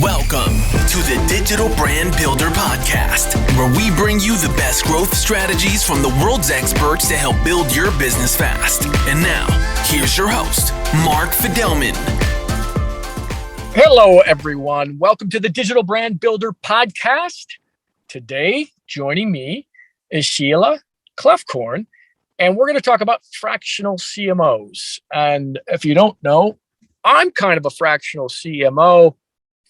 Welcome to the Digital Brand Builder Podcast, where we bring you the best growth strategies from the world's experts to help build your business fast. And now, here's your host, Mark Fidelman. Hello, everyone. Welcome to the Digital Brand Builder Podcast. Today, joining me is Sheila, Kloefkorn, and we're going to talk about fractional CMOs. And if you don't know, I'm kind of a fractional CMO,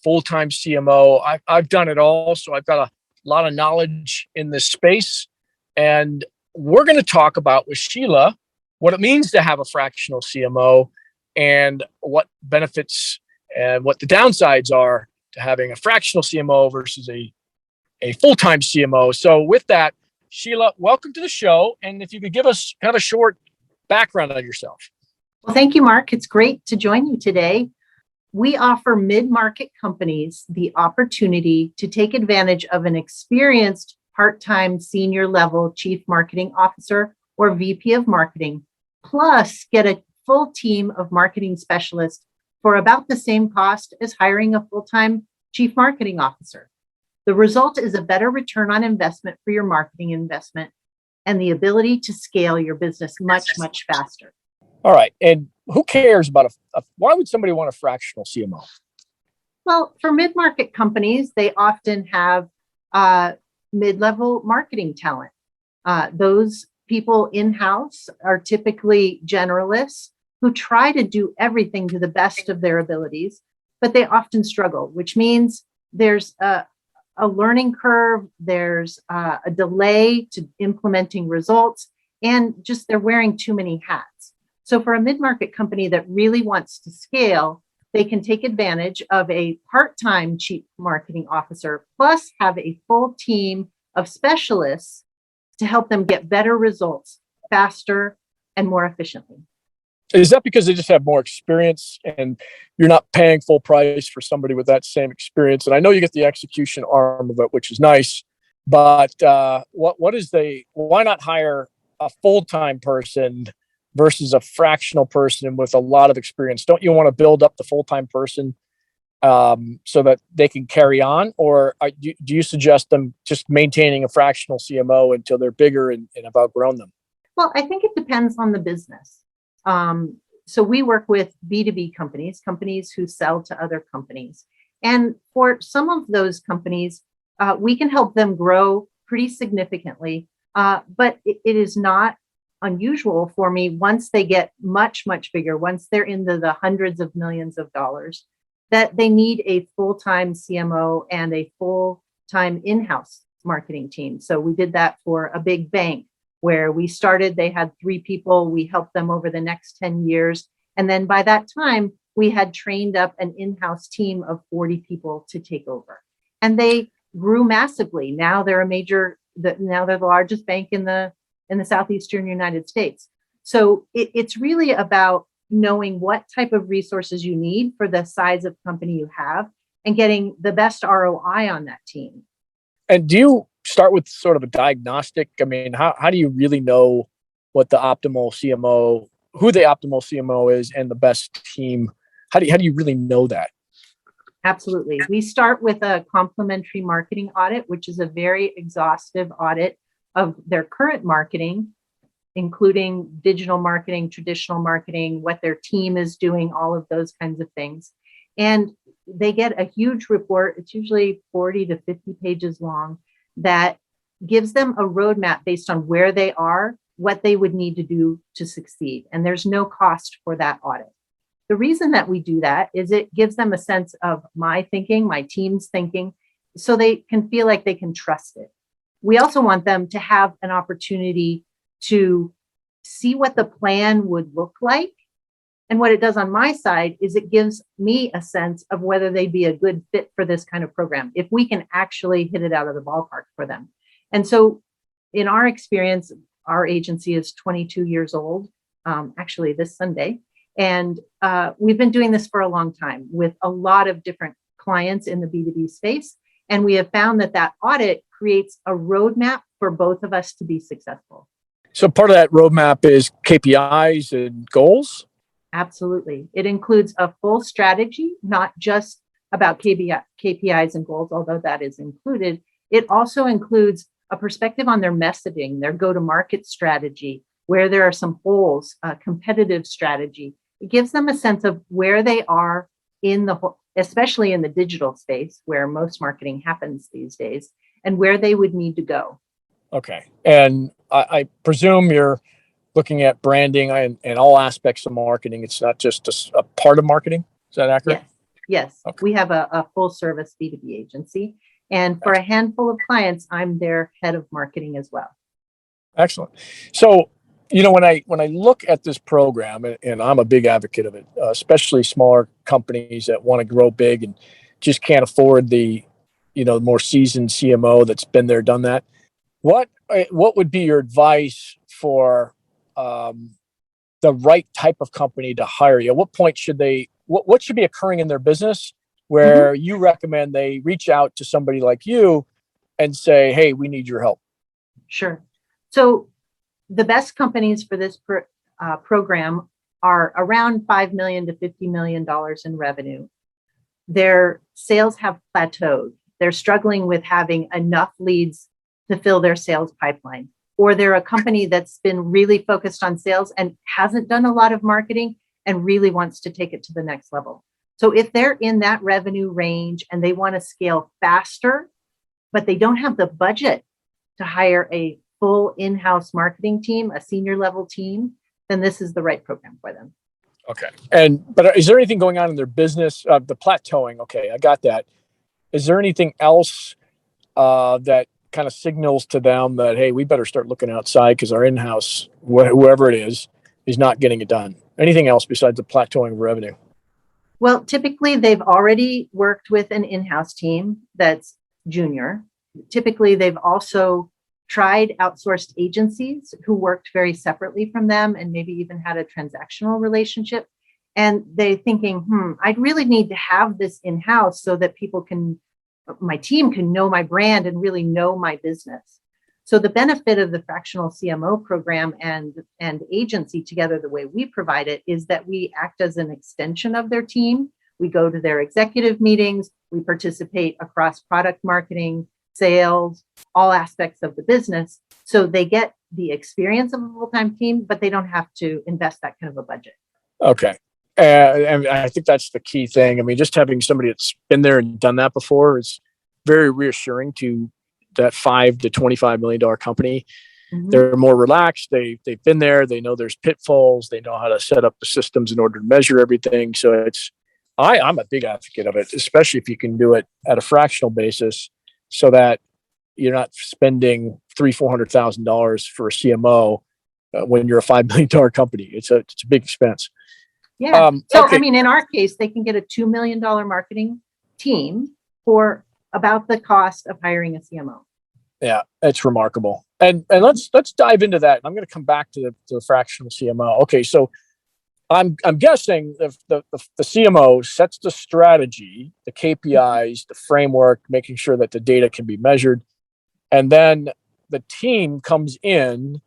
full-time CMO. I've done it all, so I've got a lot of knowledge in this space. And we're going to talk about with Sheila what it means to have a fractional CMO and what benefits and what the downsides are to having a fractional CMO versus a full-time CMO. So with that, Sheila, welcome to the show. And if you could give us kind of a short background on yourself. Well, thank you, Mark. It's great to join you today. We offer mid-market companies the opportunity to take advantage of an experienced part-time senior level chief marketing officer or VP of marketing, plus get a full team of marketing specialists for about the same cost as hiring a full-time chief marketing officer. The result is a better return on investment for your marketing investment and the ability to scale your business much, much faster. All right. And who cares about why would somebody want a fractional CMO? Well, for mid-market companies, they often have mid-level marketing talent. Those people in-house are typically generalists who try to do everything to the best of their abilities, but they often struggle, which means there's a learning curve, there's a delay to implementing results, and just they're wearing too many hats. So for a mid-market company that really wants to scale, they can take advantage of a part-time chief marketing officer, plus have a full team of specialists to help them get better results faster and more efficiently. Is that because they just have more experience and you're not paying full price for somebody with that same experience? And I know you get the execution arm of it, which is nice, but why not hire a full-time person versus a fractional person with a lot of experience? Don't you want to build up the full-time person so that they can carry on? Or do you suggest them just maintaining a fractional CMO until they're bigger and have outgrown them? Well, I think it depends on the business. So we work with B2B companies who sell to other companies. And for some of those companies, we can help them grow pretty significantly. But it is not unusual for me once they get much, much bigger, once they're into the hundreds of millions of dollars, that they need a full-time CMO and a full-time in-house marketing team. So we did that for a big bank where we started, they had 3 people, we helped them over the next 10 years. And then by that time, we had trained up an in-house team of 40 people to take over. And they grew massively. Now they're now they're the largest bank in the Southeastern United States. So it's really about knowing what type of resources you need for the size of company you have and getting the best ROI on that team. And do you start with sort of a diagnostic? I mean, how do you really know what the optimal CMO, who the optimal CMO is and the best team? How do you really know that? Absolutely. We start with a complementary marketing audit, which is a very exhaustive audit of their current marketing, including digital marketing, traditional marketing, what their team is doing, all of those kinds of things. And they get a huge report. It's usually 40 to 50 pages long that gives them a roadmap based on where they are, what they would need to do to succeed. And there's no cost for that audit. The reason that we do that is it gives them a sense of my thinking, my team's thinking, so they can feel like they can trust it. We also want them to have an opportunity to see what the plan would look like. And what it does on my side is it gives me a sense of whether they'd be a good fit for this kind of program, if we can actually hit it out of the ballpark for them. And so in our experience, our agency is 22 years old, actually this Sunday. And we've been doing this for a long time with a lot of different clients in the B2B space. And we have found that audit creates a roadmap for both of us to be successful. So part of that roadmap is KPIs and goals? Absolutely. It includes a full strategy, not just about KPIs and goals, although that is included. It also includes a perspective on their messaging, their go-to-market strategy, where there are some holes, competitive strategy. It gives them a sense of where they are in the whole, especially in the digital space where most marketing happens these days, and where they would need to go. Okay. And I presume you're looking at branding and all aspects of marketing. It's not just a part of marketing. Is that accurate? Yes. Okay. We have a full service B2B agency. And for a handful of clients, I'm their head of marketing as well. Excellent. So, when I look at this program, and I'm a big advocate of it, especially smaller companies that want to grow big and just can't afford the, more seasoned CMO that's been there, done that. What would be your advice for the right type of company to hire you? At what point should they? What should be occurring in their business where you recommend they reach out to somebody like you and say, "Hey, we need your help"? Sure. So the best companies for this program are around $5 million to $50 million in revenue. Their sales have plateaued. They're struggling with having enough leads to fill their sales pipeline. Or they're a company that's been really focused on sales and hasn't done a lot of marketing and really wants to take it to the next level. So if they're in that revenue range and they want to scale faster, but they don't have the budget to hire a full in-house marketing team, a senior level team, then this is the right program for them. Okay. But is there anything going on in their business? The plateauing. Okay, I got that. Is there anything else that kind of signals to them that, hey, we better start looking outside because our in-house, whoever it is not getting it done? Anything else besides the plateauing of revenue? Well, typically they've already worked with an in-house team that's junior. Typically they've also tried outsourced agencies who worked very separately from them and maybe even had a transactional relationship. And they're thinking, I'd really need to have this in-house so that my team can know my brand and really know my business. So the benefit of the fractional CMO program and agency together, the way we provide it, is that we act as an extension of their team. We go to their executive meetings. We participate across product marketing, sales, all aspects of the business. So they get the experience of a full-time team, but they don't have to invest that kind of a budget. Okay. And I think that's the key thing. I mean, just having somebody that's been there and done that before is very reassuring to that $5 to $25 million company. Mm-hmm. They're more relaxed. They've been there. They know there's pitfalls. They know how to set up the systems in order to measure everything. So I'm a big advocate of it, especially if you can do it at a fractional basis so that you're not spending $300,000-$400,000 for a CMO when you're a $5 million company. It's a big expense. Yeah. Okay. I mean, in our case, they can get a $2 million marketing team for about the cost of hiring a CMO. Yeah, it's remarkable. And let's dive into that. I'm going to come back to the fractional CMO. Okay, so I'm guessing the CMO sets the strategy, the KPIs, the framework, making sure that the data can be measured, and then the team comes in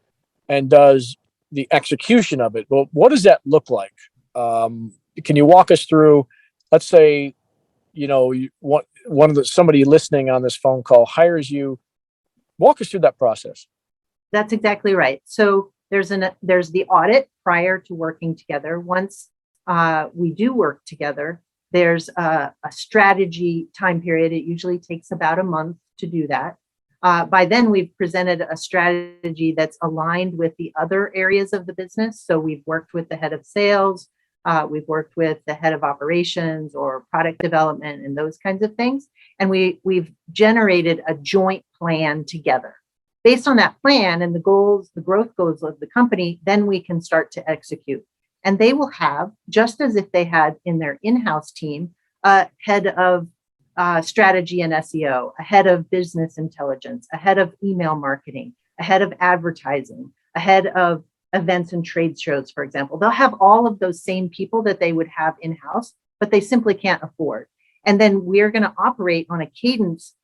and does the execution of it. Well, what does that look like? Can you walk us through, let's say, somebody listening on this phone call hires you. Walk us through that process. That's exactly right. So there's the audit prior to working together. Once we do work together, there's a strategy time period. It usually takes about a month to do that. By then, we've presented a strategy that's aligned with the other areas of the business. So we've worked with the head of sales. We've worked with the head of operations or product development and those kinds of things. And we've generated a joint plan together. Based on that plan and the growth goals of the company, then we can start to execute. And they will have, just as if they had in their in-house team, a head of strategy and SEO, a head of business intelligence, a head of email marketing, a head of advertising, a head of events and trade shows, for example. They'll have all of those same people that they would have in-house, but they simply can't afford. And then we're going to operate on a cadence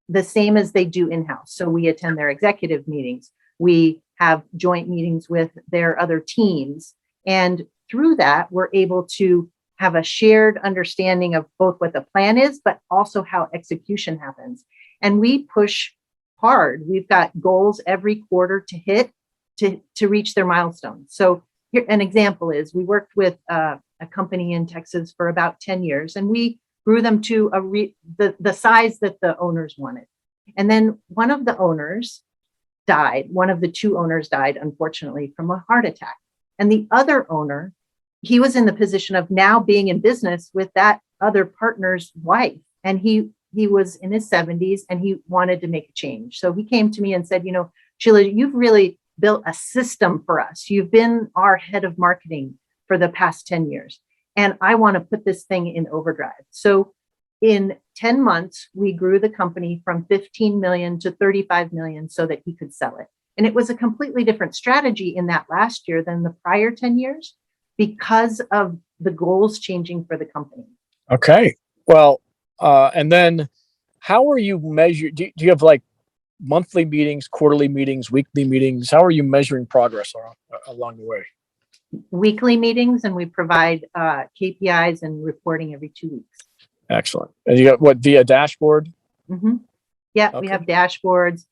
the same as they do in-house. So we attend their executive meetings. We have joint meetings with their other teams. And through that, we're able to have a shared understanding of both what the plan is, but also how execution happens. And we push hard. We've got goals every quarter to hit to reach their milestones. So here, an example is we worked with a company in Texas for about 10 years, and we grew them to the size that the owners wanted. And then one of the owners died. One of the two owners died, unfortunately, from a heart attack. And the other owner, he was in the position of now being in business with that other partner's wife. And he was in his 70s and he wanted to make a change. So he came to me and said, Sheila, you've really built a system for us. You've been our head of marketing for the past 10 years. And I want to put this thing in overdrive. So in 10 months, we grew the company from 15 million to 35 million so that he could sell it. And it was a completely different strategy in that last year than the prior 10 years because of the goals changing for the company. Okay. Well, and then how are you measured? Do you have like monthly meetings, quarterly meetings, weekly meetings? How are you measuring progress along the way? Weekly meetings, and we provide KPIs and reporting every 2 weeks. Excellent. And you got what, via dashboard? Mm-hmm. Yeah, Okay. We have dashboards.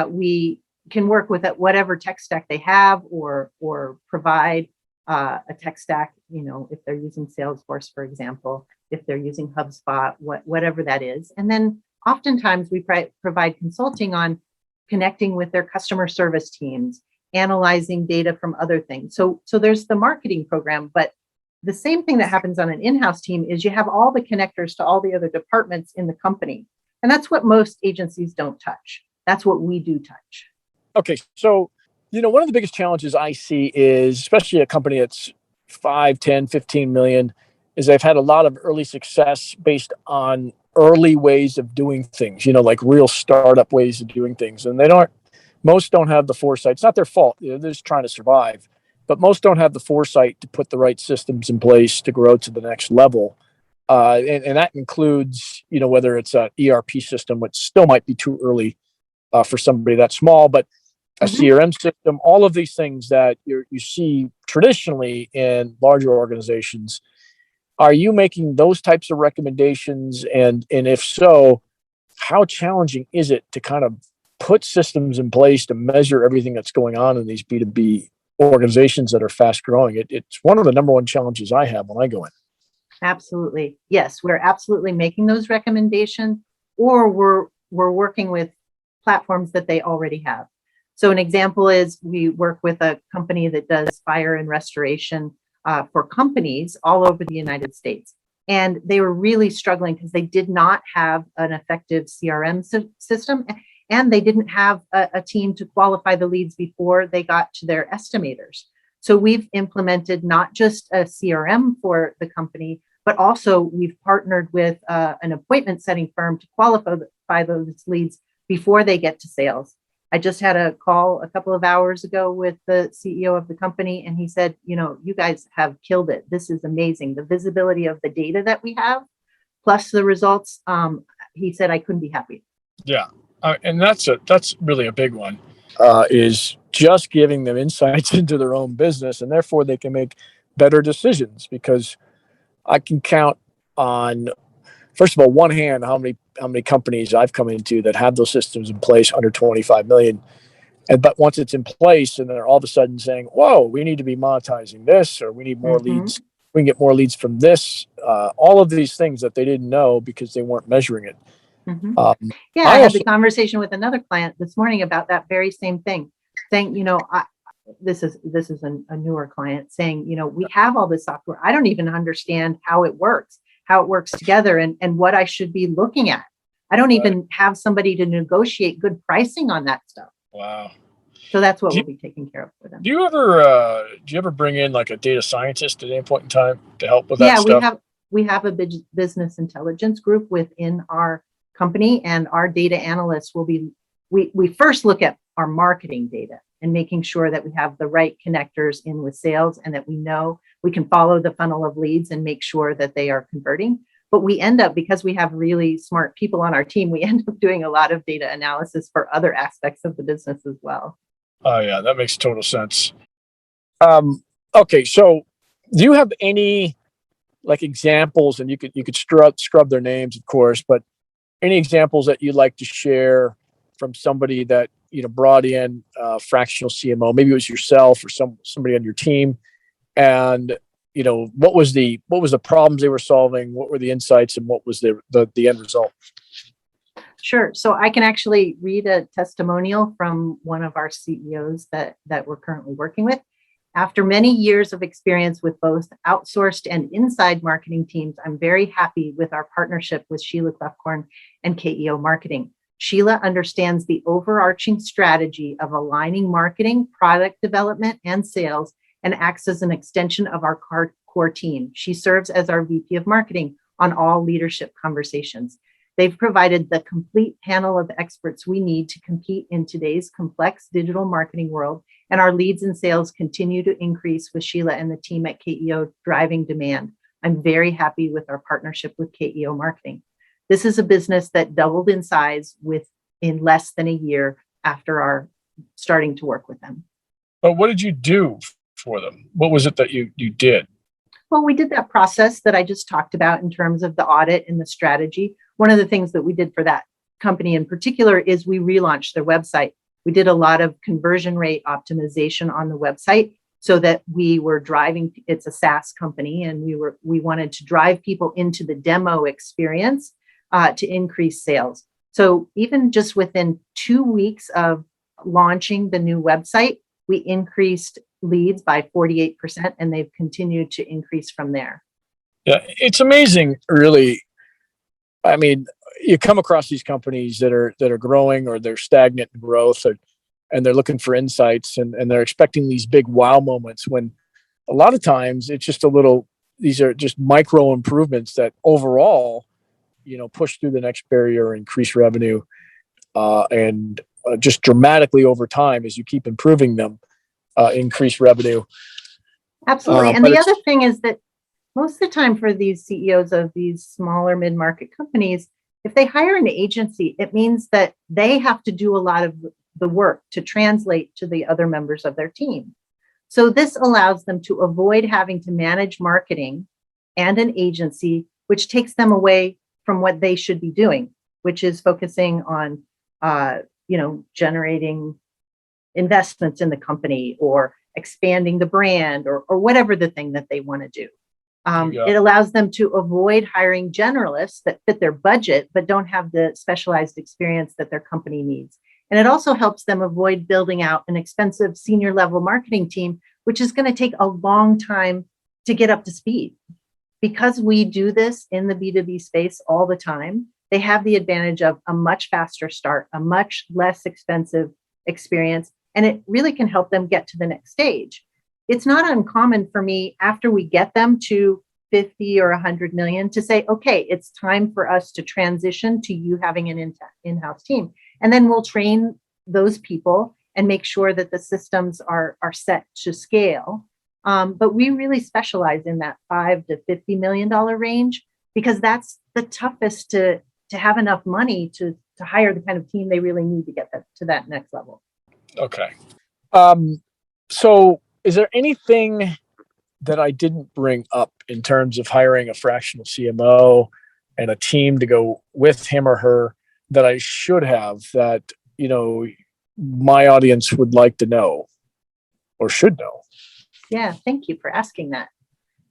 We can work with whatever tech stack they have or provide a tech stack, if they're using Salesforce, for example, if they're using HubSpot, whatever that is. And then oftentimes we provide consulting on connecting with their customer service teams, analyzing data from other things. So there's the marketing program, but the same thing that happens on an in-house team is you have all the connectors to all the other departments in the company. And that's what most agencies don't touch. That's what we do touch. Okay. So, one of the biggest challenges I see is, especially a company that's 5, 10, 15 million, is they've had a lot of early success based on early ways of doing things, like real startup ways of doing things. And most don't have the foresight. It's not their fault. They're just trying to survive, but most don't have the foresight to put the right systems in place to grow to the next level. And that includes, whether it's an ERP system, which still might be too early for somebody that small, but a CRM system, all of these things that you see traditionally in larger organizations. Are you making those types of recommendations? And if so, how challenging is it to kind of put systems in place to measure everything that's going on in these B2B organizations that are fast growing? It's one of the number one challenges I have when I go in. Absolutely. Yes, we're absolutely making those recommendations, or we're working with platforms that they already have. So an example is we work with a company that does fire and restoration for companies all over the United States. And they were really struggling because they did not have an effective CRM system, and they didn't have a team to qualify the leads before they got to their estimators. So we've implemented not just a CRM for the company, but also we've partnered with an appointment setting firm to qualify those leads before they get to sales. I just had a call a couple of hours ago with the CEO of the company, and he said, you guys have killed it. This is amazing. The visibility of the data that we have, plus the results. He said, I couldn't be happier. Yeah. And that's really a big one, is just giving them insights into their own business, and therefore they can make better decisions, because I can count on, first of all, one hand, how many companies I've come into that have those systems in place under 25 million. But once it's in place and they're all of a sudden saying, whoa, we need to be monetizing this, or we need more leads. We can get more leads from this. All of these things that they didn't know because they weren't measuring it. I had the conversation with another client this morning about that very same thing, saying, this is a newer client saying, we have all this software. I don't even understand how it works together and what I should be looking at. I don't even have somebody to negotiate good pricing on that stuff. Wow. So that's what we'll be taking care of for them. Do you ever bring in like a data scientist at any point in time to help with that stuff? Yeah, we have a business intelligence group within our company, and our data analysts will be, we first look at our marketing data and making sure that we have the right connectors in with sales, and that we know we can follow the funnel of leads and make sure that they are converting. But we end up, because we have really smart people on our team, we end up doing a lot of data analysis for other aspects of the business as well. Oh yeah, that makes total sense. Okay, so do you have any like examples, and you could scrub their names, of course, but any examples that you'd like to share from somebody that brought in fractional CMO? Maybe it was yourself or somebody on your team, and what was the problems they were solving, what were the insights, and what was the end result? Sure. So I can actually read a testimonial from one of our CEOs that we're currently working with. After many years of experience with both outsourced and inside marketing teams, I'm very happy with our partnership with Sheila Kloefkorn and KEO Marketing. Sheila understands the overarching strategy of aligning marketing, product development, and sales, and acts as an extension of our core team. She serves as our VP of marketing on all leadership conversations. They've provided the complete panel of experts we need to compete in today's complex digital marketing world, and our leads and sales continue to increase with Sheila and the team at KEO driving demand. I'm very happy with our partnership with KEO Marketing. This is a business that doubled in size in less than a year after our starting to work with them. But what did you do for them? What was it that you did? Well, we did that process that I just talked about in terms of the audit and the strategy. One of the things that we did for that company in particular is we relaunched their website. We did a lot of conversion rate optimization on the website so that we were driving, it's a SaaS company, and we wanted to drive people into the demo experience to increase sales. So even just within 2 weeks of launching the new website, we increased leads by 48%, and they've continued to increase from there. Yeah, it's amazing, really. I mean, you come across these companies that are growing, or they're stagnant in growth, and they're looking for insights, and they're expecting these big wow moments, when a lot of times it's just these are just micro improvements that overall, push through the next barrier, increase revenue, and just dramatically over time, as you keep improving them, increase revenue. Absolutely. And the other thing is that most of the time for these CEOs of these smaller mid-market companies, if they hire an agency, it means that they have to do a lot of the work to translate to the other members of their team. So this allows them to avoid having to manage marketing and an agency, which takes them away from what they should be doing, which is focusing on, generating investments in the company, or expanding the brand, or whatever the thing that they want to do. It allows them to avoid hiring generalists that fit their budget, but don't have the specialized experience that their company needs. And it also helps them avoid building out an expensive senior level marketing team, which is going to take a long time to get up to speed. Because we do this in the B2B space all the time, they have the advantage of a much faster start, a much less expensive experience, and it really can help them get to the next stage. It's not uncommon for me, after we get them to 50 or 100 million, to say, okay, it's time for us to transition to you having an in-house team. And then we'll train those people and make sure that the systems are set to scale. But we really specialize in that $5 to $50 million range, because that's the toughest to have enough money to hire the kind of team they really need to get to that next level. Okay. So is there anything that I didn't bring up in terms of hiring a fractional CMO and a team to go with him or her that I should have, that, my audience would like to know or should know? Yeah, thank you for asking that.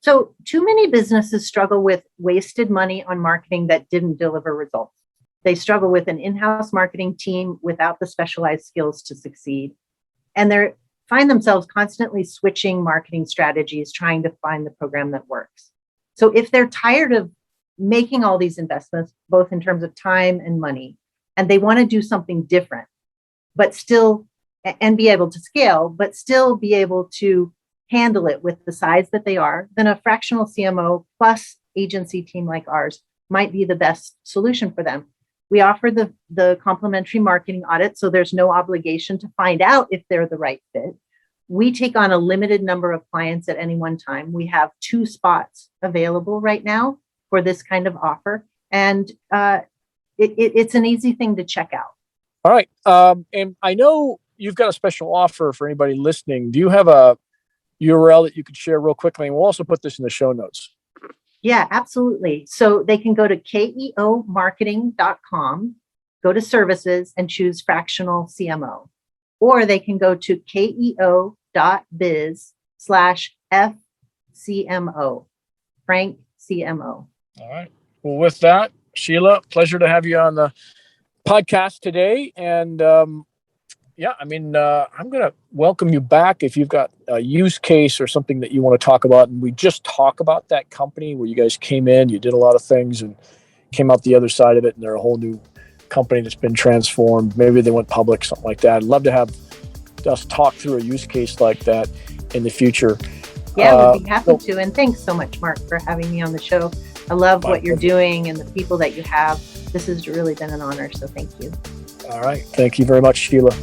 So too many businesses struggle with wasted money on marketing that didn't deliver results. They struggle with an in-house marketing team without the specialized skills to succeed. And they find themselves constantly switching marketing strategies, trying to find the program that works. So if they're tired of making all these investments, both in terms of time and money, and they want to do something different, but still, and be able to scale, but still be able to handle it with the size that they are, then a fractional CMO plus agency team like ours might be the best solution for them. We offer the complimentary marketing audit, so there's no obligation to find out if they're the right fit. We take on a limited number of clients at any one time. We have 2 spots available right now for this kind of offer, and it's an easy thing to check out. All right. And I know you've got a special offer for anybody listening. Do you have a URL that you could share real quickly? And we'll also put this in the show notes. Yeah, absolutely. So they can go to keomarketing.com, go to services and choose fractional CMO, or they can go to keo.biz/FCMO, Frank CMO. All right. Well, with that, Sheila, pleasure to have you on the podcast today. And I'm going to welcome you back if you've got a use case or something that you want to talk about. And we just talk about that company where you guys came in, you did a lot of things and came out the other side of it, and they're a whole new company that's been transformed. Maybe they went public, something like that. I'd love to have us talk through a use case like that in the future. Yeah, we'd be happy to. And thanks so much, Mark, for having me on the show. I love what you're doing and the people that you have. This has really been an honor. So thank you. All right. Thank you very much, Sheila.